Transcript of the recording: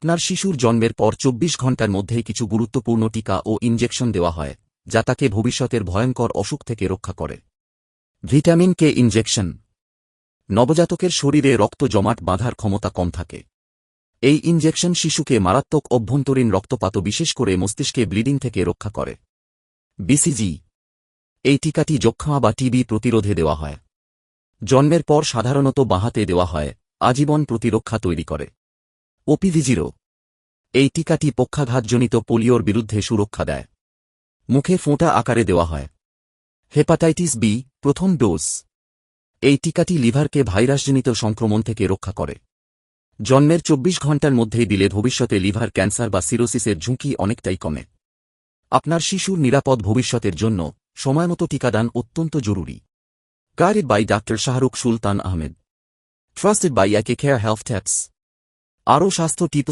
আপনার শিশুর জন্মের পর ২৪ ঘণ্টার মধ্যেই কিছু গুরুত্বপূর্ণ টিকা ও ইনজেকশন দেওয়া হয় যা তাকে ভবিষ্যতের ভয়ঙ্কর অসুখ থেকে রক্ষা করে। Vitamin K injection. নবজাতকের শরীরে রক্ত জমাট বাঁধার ক্ষমতা কম থাকে। এই ইনজেকশন শিশুকে মারাত্মক অভ্যন্তরীণ রক্তপাত বিশেষ করে মস্তিষ্কে ব্লিডিং থেকে রক্ষা করে। বিসিজি। এই টিকাটি যক্ষ্মা বা টিবি প্রতিরোধে দেওয়া হয়। জন্মের পর সাধারণত বাঁ হাতে দেওয়া হয়, আজীবন প্রতিরক্ষা তৈরি করে। ওপিভি0। এই টিকাটি পক্ষাঘাতজনিত পোলিওর বিরুদ্ধে সুরক্ষা দেয়। মুখে ফোঁটা আকারে দেওয়া হয়। হেপাটাইটিস বি প্রথম ডোজ। এই টিকাটি লিভারকে ভাইরাসজনিত সংক্রমণ থেকে রক্ষা করে। জন্মের ২৪ ঘণ্টার মধ্যেই দিলে ভবিষ্যতে লিভার ক্যান্সার বা সিরোসিসের ঝুঁকি অনেকটাই কমে। আপনার শিশুর নিরাপদ ভবিষ্যতের জন্য সময়মতো টিকাদান অত্যন্ত জরুরি। Guided by doctor Shahrukh Sultan Ahmed. Trusted by AK care health tips. আরও স্বাস্থ্য টিপস